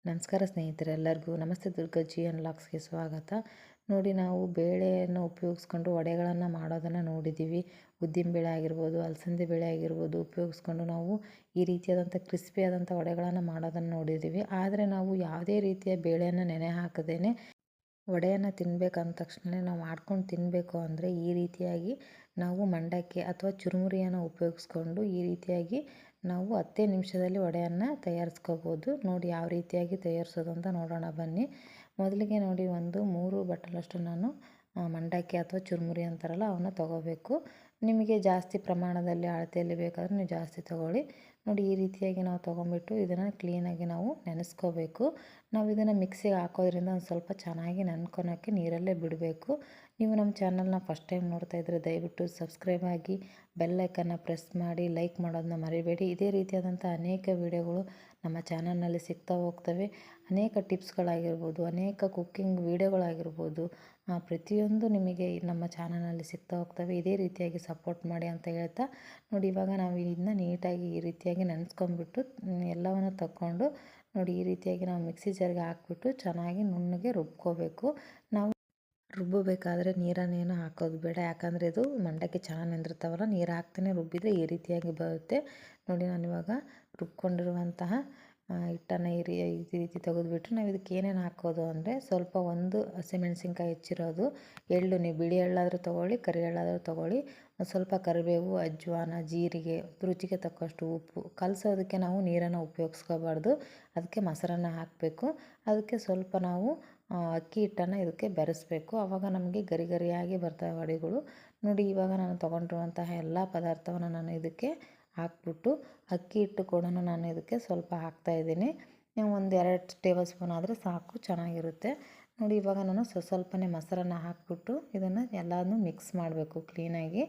ನಮಸ್ಕಾರ ಸ್ನೇಹಿತರೆ, ಎಲ್ಲರಿಗೂ ನಮಸ್ತೆ. ದುರ್ಗಜ್ಜಿ ಅನ್ಲಾಕ್ಸ್ಗೆ ಸ್ವಾಗತ. ನೋಡಿ, ನಾವು ಬೇಳೆಯನ್ನು ಉಪಯೋಗಿಸ್ಕೊಂಡು ವಡೆಗಳನ್ನು ಮಾಡೋದನ್ನು ನೋಡಿದ್ದೀವಿ. ಉದ್ದಿನಬೇಳೆ ಆಗಿರ್ಬೋದು, ಅಲಸಂದೆ ಬೇಳೆ ಆಗಿರ್ಬೋದು ಉಪಯೋಗಿಸ್ಕೊಂಡು ನಾವು ಈ ರೀತಿಯಾದಂಥ ಕ್ರಿಸ್ಪಿಯಾದಂಥ ವಡೆಗಳನ್ನು ಮಾಡೋದನ್ನು ನೋಡಿದ್ದೀವಿ. ಆದರೆ ನಾವು ಯಾವುದೇ ರೀತಿಯ ಬೇಳೆಯನ್ನು ನೆನೆ ಹಾಕದೇನೆ ವಡೆಯನ್ನು ತಿನ್ನಬೇಕಂದ ತಕ್ಷಣ ನಾವು ಮಾಡ್ಕೊಂಡು ತಿನ್ನಬೇಕು ಅಂದರೆ ಈ ರೀತಿಯಾಗಿ ನಾವು ಮಂಡಕ್ಕಿ ಅಥವಾ ಚುರುಮುರಿಯನ್ನು ಉಪಯೋಗಿಸ್ಕೊಂಡು ಈ ರೀತಿಯಾಗಿ ನಾವು 10 ನಿಮಿಷದಲ್ಲಿ ವಡೆಯನ್ನು ತಯಾರಿಸ್ಕೋಬೋದು. ನೋಡಿ ಯಾವ ರೀತಿಯಾಗಿ ತಯಾರಿಸೋದು ಅಂತ ನೋಡೋಣ ಬನ್ನಿ. ಮೊದಲಿಗೆ ನೋಡಿ, 3 ಬಟ್ಟಲಷ್ಟು ನಾನು ಮಂಡಕ್ಕಿ ಅಥವಾ ಚುರುಮುರಿ ಅಂತಾರಲ್ಲ ಅವನ್ನ ತೊಗೋಬೇಕು. ನಿಮಗೆ ಜಾಸ್ತಿ ಪ್ರಮಾಣದಲ್ಲಿ ಅಳತೆಯಲ್ಲಿ ಬೇಕಾದರೆ ನೀವು ಜಾಸ್ತಿ ತೊಗೊಳ್ಳಿ. ನೋಡಿ ಈ ರೀತಿಯಾಗಿ ನಾವು ತೊಗೊಂಬಿಟ್ಟು ಇದನ್ನು ಕ್ಲೀನಾಗಿ ನಾವು ನೆನೆಸ್ಕೋಬೇಕು. ನಾವು ಇದನ್ನು ಮಿಕ್ಸಿಗೆ ಹಾಕೋದ್ರಿಂದ ಒಂದು ಸ್ವಲ್ಪ ಚೆನ್ನಾಗಿ ನೆನ್ಕೊಳಕ್ಕೆ ನೀರಲ್ಲೇ ಬಿಡಬೇಕು. ನೀವು ನಮ್ಮ ಚಾನಲ್ನ ಫಸ್ಟ್ ಟೈಮ್ ನೋಡ್ತಾ ಇದ್ದರೆ ದಯವಿಟ್ಟು ಸಬ್ಸ್ಕ್ರೈಬ್ ಆಗಿ, ಬೆಲ್ ಐಕನ್ನ ಪ್ರೆಸ್ ಮಾಡಿ, ಲೈಕ್ ಮಾಡೋದನ್ನ ಮರಿಬೇಡಿ. ಇದೇ ರೀತಿಯಾದಂಥ ಅನೇಕ ವಿಡಿಯೋಗಳು ನಮ್ಮ ಚಾನಲ್ನಲ್ಲಿ ಸಿಗ್ತಾ ಹೋಗ್ತವೆ. ಅನೇಕ ಟಿಪ್ಸ್ಗಳಾಗಿರ್ಬೋದು, ಅನೇಕ ಕುಕ್ಕಿಂಗ್ ವಿಡಿಯೋಗಳಾಗಿರ್ಬೋದು, ಪ್ರತಿಯೊಂದು ನಿಮಗೆ ನಮ್ಮ ಚಾನಲ್ನಲ್ಲಿ ಸಿಗ್ತಾ ಹೋಗ್ತವೆ. ಇದೇ ರೀತಿಯಾಗಿ ಸಪೋರ್ಟ್ ಮಾಡಿ ಅಂತ ಹೇಳ್ತಾ, ನೋಡಿ ಇವಾಗ ನಾವು ಇದನ್ನ ನೀಟಾಗಿ ಈ ರೀತಿಯಾಗಿ ನೆನೆಸ್ಕೊಂಡ್ಬಿಟ್ಟು ಎಲ್ಲವನ್ನು ತಗೊಂಡು ನೋಡಿ ಈ ರೀತಿಯಾಗಿ ನಾವು ಮಿಕ್ಸಿ ಜಾರ್ಗೆ ಹಾಕ್ಬಿಟ್ಟು ಚೆನ್ನಾಗಿ ನುಣ್ಣಗೆ ರುಬ್ಕೋಬೇಕು. ನಾವು ರುಬ್ಬಬೇಕಾದ್ರೆ ನೀರನ್ನೇನು ಹಾಕೋದು ಬೇಡ, ಯಾಕಂದರೆ ಇದು ಮಂಡಕ್ಕಿ ಚೆನ್ನಾಗಿ ನೆಂದಿರ್ತಾವಲ್ಲ, ನೀರು ಹಾಕ್ತಾನೆ ರುಬ್ಬಿದರೆ ಈ ರೀತಿಯಾಗಿ ಬರುತ್ತೆ. ನೋಡಿ ನಾನಿವಾಗ ರುಬ್ಕೊಂಡಿರುವಂತಹ ಹಿಟ್ಟನ್ನು ಈ ರೀತಿ ತೆಗೆದುಬಿಟ್ಟು ನಾವು ಇದಕ್ಕೆ ಏನೇನು ಹಾಕೋದು ಅಂದರೆ ಸ್ವಲ್ಪ 1 ಹಸಿಮೆಣಸಿನ್ಕಾಯಿ ಹೆಚ್ಚಿರೋದು, ಎಳ್ಳು, ನೀವು ಬಿಳಿ ಎಳ್ಳಾದರೂ ತೊಗೊಳ್ಳಿ, ಕರಿ ಎಳ್ಳಾದರೂ ತೊಗೊಳ್ಳಿ, ಒಂದು ಸ್ವಲ್ಪ ಕರಿಬೇವು, ಅಜ್ವಾನ, ಜೀರಿಗೆ, ರುಚಿಗೆ ತಕ್ಕಷ್ಟು ಉಪ್ಪು. ಕಲಸೋದಕ್ಕೆ ನಾವು ನೀರನ್ನು ಉಪಯೋಗಿಸ್ಕೋಬಾರ್ದು, ಅದಕ್ಕೆ ಮೊಸರನ್ನ ಹಾಕಬೇಕು. ಅದಕ್ಕೆ ಸ್ವಲ್ಪ ನಾವು ಅಕ್ಕಿ ಹಿಟ್ಟನ್ನು ಇದಕ್ಕೆ ಬೆರೆಸಬೇಕು. ಆವಾಗ ನಮಗೆ ಗರಿ ಗರಿಯಾಗಿ ಬರ್ತವೆ ವಡೆಗಳು. ನೋಡಿ ಇವಾಗ ನಾನು ತೊಗೊಂಡಿರುವಂತಹ ಎಲ್ಲ ಪದಾರ್ಥವನ್ನು ನಾನು ಇದಕ್ಕೆ ಹಾಕ್ಬಿಟ್ಟು ಅಕ್ಕಿ ಹಿಟ್ಟು ಕೂಡ ನಾನು ಇದಕ್ಕೆ ಸ್ವಲ್ಪ ಹಾಕ್ತಾಯಿದ್ದೀನಿ. ಒಂದು 2 ಟೇಬಲ್ ಸ್ಪೂನ್ ಆದರೆ ಸಾಕು, ಚೆನ್ನಾಗಿರುತ್ತೆ. ನೋಡಿ ಇವಾಗ ನಾನು ಸ್ವಲ್ಪನೇ ಮೊಸರನ್ನ ಹಾಕ್ಬಿಟ್ಟು ಇದನ್ನು ಎಲ್ಲನೂ ಮಿಕ್ಸ್ ಮಾಡಬೇಕು ಕ್ಲೀನಾಗಿ.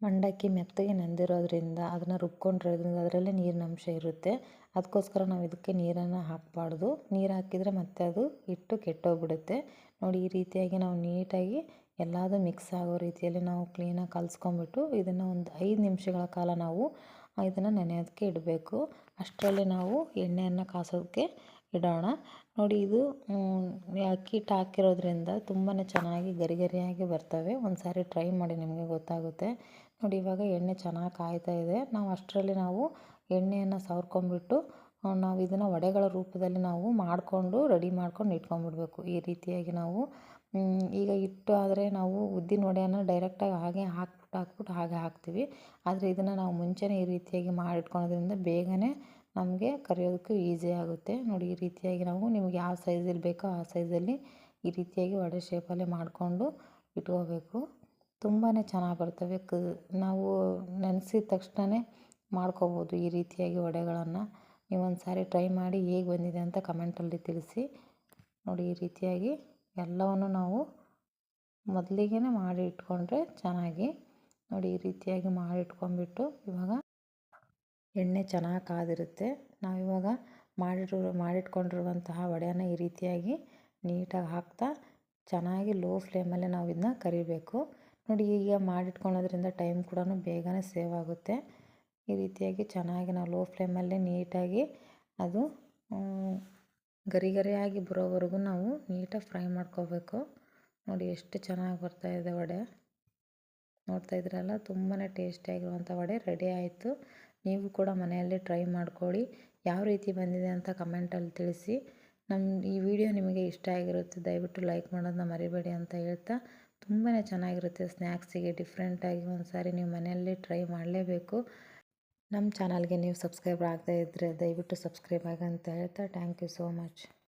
ಮಂಡಕ್ಕಿ ಮೆತ್ತಗೆ ನೆಂದಿರೋದ್ರಿಂದ, ಅದನ್ನು ರುಬ್ಕೊಂಡಿರೋದ್ರಿಂದ ಅದರಲ್ಲೇ ನೀರಿನ ಅಂಶ ಇರುತ್ತೆ. ಅದಕ್ಕೋಸ್ಕರ ನಾವು ಇದಕ್ಕೆ ನೀರನ್ನು ಹಾಕಬಾರ್ದು. ನೀರು ಹಾಕಿದರೆ ಮತ್ತೆ ಅದು ಹಿಟ್ಟು ಕೆಟ್ಟೋಗ್ಬಿಡುತ್ತೆ. ನೋಡಿ ಈ ರೀತಿಯಾಗಿ ನಾವು ನೀಟಾಗಿ ಎಲ್ಲದೂ ಮಿಕ್ಸ್ ಆಗೋ ರೀತಿಯಲ್ಲಿ ನಾವು ಕ್ಲೀನಾಗಿ ಕಲಿಸ್ಕೊಂಬಿಟ್ಟು ಇದನ್ನು ಒಂದು 5 ನಿಮಿಷಗಳ ಕಾಲ ನಾವು ಇದನ್ನು ನೆನೆಯೋದಕ್ಕೆ ಇಡಬೇಕು. ಅಷ್ಟರಲ್ಲಿ ನಾವು ಎಣ್ಣೆಯನ್ನು ಕಾಸೋದಕ್ಕೆ ಇಡೋಣ. ನೋಡಿ ಇದು ಅಕ್ಕಿ ಹಿಟ್ಟು ಹಾಕಿರೋದ್ರಿಂದ ತುಂಬಾ ಚೆನ್ನಾಗಿ ಗರಿ ಗರಿಯಾಗಿ ಬರ್ತವೆ. ಒಂದು ಸಾರಿ ಟ್ರೈ ಮಾಡಿ, ನಿಮಗೆ ಗೊತ್ತಾಗುತ್ತೆ. ನೋಡಿ ಇವಾಗ ಎಣ್ಣೆ ಚೆನ್ನಾಗಿ ಕಾಯ್ತಾ ಇದೆ. ನಾವು ಅಷ್ಟರಲ್ಲಿ ನಾವು ಎಣ್ಣೆಯನ್ನು ಸವರ್ಕೊಂಡ್ಬಿಟ್ಟು ನಾವು ಇದನ್ನು ವಡೆಗಳ ರೂಪದಲ್ಲಿ ನಾವು ಮಾಡಿಕೊಂಡು ರೆಡಿ ಮಾಡ್ಕೊಂಡು ಇಟ್ಕೊಂಡ್ಬಿಡ್ಬೇಕು. ಈ ರೀತಿಯಾಗಿ ನಾವು ಈಗ ಹಿಟ್ಟು ಆದರೆ ನಾವು ಉದ್ದಿನ ವಡೆಯನ್ನು ಡೈರೆಕ್ಟಾಗಿ ಹಾಗೆ ಹಾಕ್ಬಿಟ್ಟು ಹಾಗೆ ಹಾಕ್ತೀವಿ. ಆದರೆ ಇದನ್ನು ನಾವು ಮುಂಚೆನೇ ಈ ರೀತಿಯಾಗಿ ಮಾಡಿಟ್ಕೊಳೋದ್ರಿಂದ ಬೇಗನೆ ನಮಗೆ ಕರಿಯೋದಕ್ಕೂ ಈಸಿ ಆಗುತ್ತೆ. ನೋಡಿ ಈ ರೀತಿಯಾಗಿ ನಾವು ನಿಮ್ಗೆ ಯಾವ ಸೈಜಲ್ಲಿ ಬೇಕೋ ಆ ಸೈಜಲ್ಲಿ ಈ ರೀತಿಯಾಗಿ ವಡೆ ಶೇಪಲ್ಲಿ ಮಾಡಿಕೊಂಡು ಇಟ್ಕೋಬೇಕು. ತುಂಬಾ ಚೆನ್ನಾಗಿ ಬರ್ತವೆ. ನಾವು ನೆನೆಸಿದ ತಕ್ಷಣವೇ ಮಾಡ್ಕೋಬೋದು ಈ ರೀತಿಯಾಗಿ ವಡೆಗಳನ್ನು. ನೀವು ಒಂದು ಸಾರಿ ಟ್ರೈ ಮಾಡಿ ಹೇಗೆ ಬಂದಿದೆ ಅಂತ ಕಮೆಂಟಲ್ಲಿ ತಿಳಿಸಿ. ನೋಡಿ ಈ ರೀತಿಯಾಗಿ ಎಲ್ಲವನ್ನು ನಾವು ಮೊದಲಿಗೆ ಮಾಡಿ ಇಟ್ಕೊಂಡ್ರೆ ಚೆನ್ನಾಗಿ. ನೋಡಿ ಈ ರೀತಿಯಾಗಿ ಮಾಡಿ ಇಟ್ಕೊಂಡ್ಬಿಟ್ಟು ಇವಾಗ ಎಣ್ಣೆ ಚೆನ್ನಾಗಿ ಕಾದಿರುತ್ತೆ. ನಾವಿವಾಗ ಮಾಡಿಟ್ಕೊಂಡಿರುವಂತಹ ವಡೆಯನ್ನು ಈ ರೀತಿಯಾಗಿ ನೀಟಾಗಿ ಹಾಕ್ತಾ ಚೆನ್ನಾಗಿ ಲೋ ಫ್ಲೇಮಲ್ಲೇ ನಾವು ಇದನ್ನ ಕರಿಬೇಕು. ನೋಡಿ ಈಗ ಮಾಡಿಟ್ಕೊಳ್ಳೋದ್ರಿಂದ ಟೈಮ್ ಕೂಡ ಬೇಗನೆ ಸೇವ್ ಆಗುತ್ತೆ. ಈ ರೀತಿಯಾಗಿ ಚೆನ್ನಾಗಿ ನಾವು ಲೋ ಫ್ಲೇಮಲ್ಲೇ ನೀಟಾಗಿ ಅದು ಗರಿ ಗರಿಯಾಗಿ ಬರೋವರೆಗೂ ನಾವು ನೀಟಾಗಿ ಫ್ರೈ ಮಾಡ್ಕೋಬೇಕು. ನೋಡಿ ಎಷ್ಟು ಚೆನ್ನಾಗಿ ಬರ್ತಾಯಿದೆ ವಡೆ, ನೋಡ್ತಾ ಇದ್ರಲ್ಲ, ತುಂಬಾ ಟೇಸ್ಟಿಯಾಗಿರುವಂಥ ವಡೆ ರೆಡಿ ಆಯಿತು. ನೀವು ಕೂಡ ಮನೆಯಲ್ಲೇ ಟ್ರೈ ಮಾಡ್ಕೊಳ್ಳಿ. ಯಾವ ರೀತಿ ಬಂದಿದೆ ಅಂತ ಕಮೆಂಟಲ್ಲಿ ತಿಳಿಸಿ. ಈ ವಿಡಿಯೋ ನಿಮಗೆ ಇಷ್ಟ ಆಗಿರುತ್ತೆ, ದಯವಿಟ್ಟು ಲೈಕ್ ಮಾಡೋದನ್ನ ಮರಿಬೇಡಿ ಅಂತ ಹೇಳ್ತಾ, ತುಂಬಾ ಚೆನ್ನಾಗಿರುತ್ತೆ. ಸ್ನ್ಯಾಕ್ಸಿಗೆ ಡಿಫ್ರೆಂಟಾಗಿ ಒಂದು ಸಾರಿ ನೀವು ಮನೆಯಲ್ಲೇ ಟ್ರೈ ಮಾಡಲೇಬೇಕು. ನಮ್ಮ ಚಾನಲ್ಗೆ ನೀವು ಸಬ್ಸ್ಕ್ರೈಬ್ ಆಗದೇ ಇದ್ದರೆ ದಯವಿಟ್ಟು ಸಬ್ಸ್ಕ್ರೈಬ್ ಆಗಿ ಅಂತ ಹೇಳ್ತಾ, ಥ್ಯಾಂಕ್ ಯು ಸೋ ಮಚ್.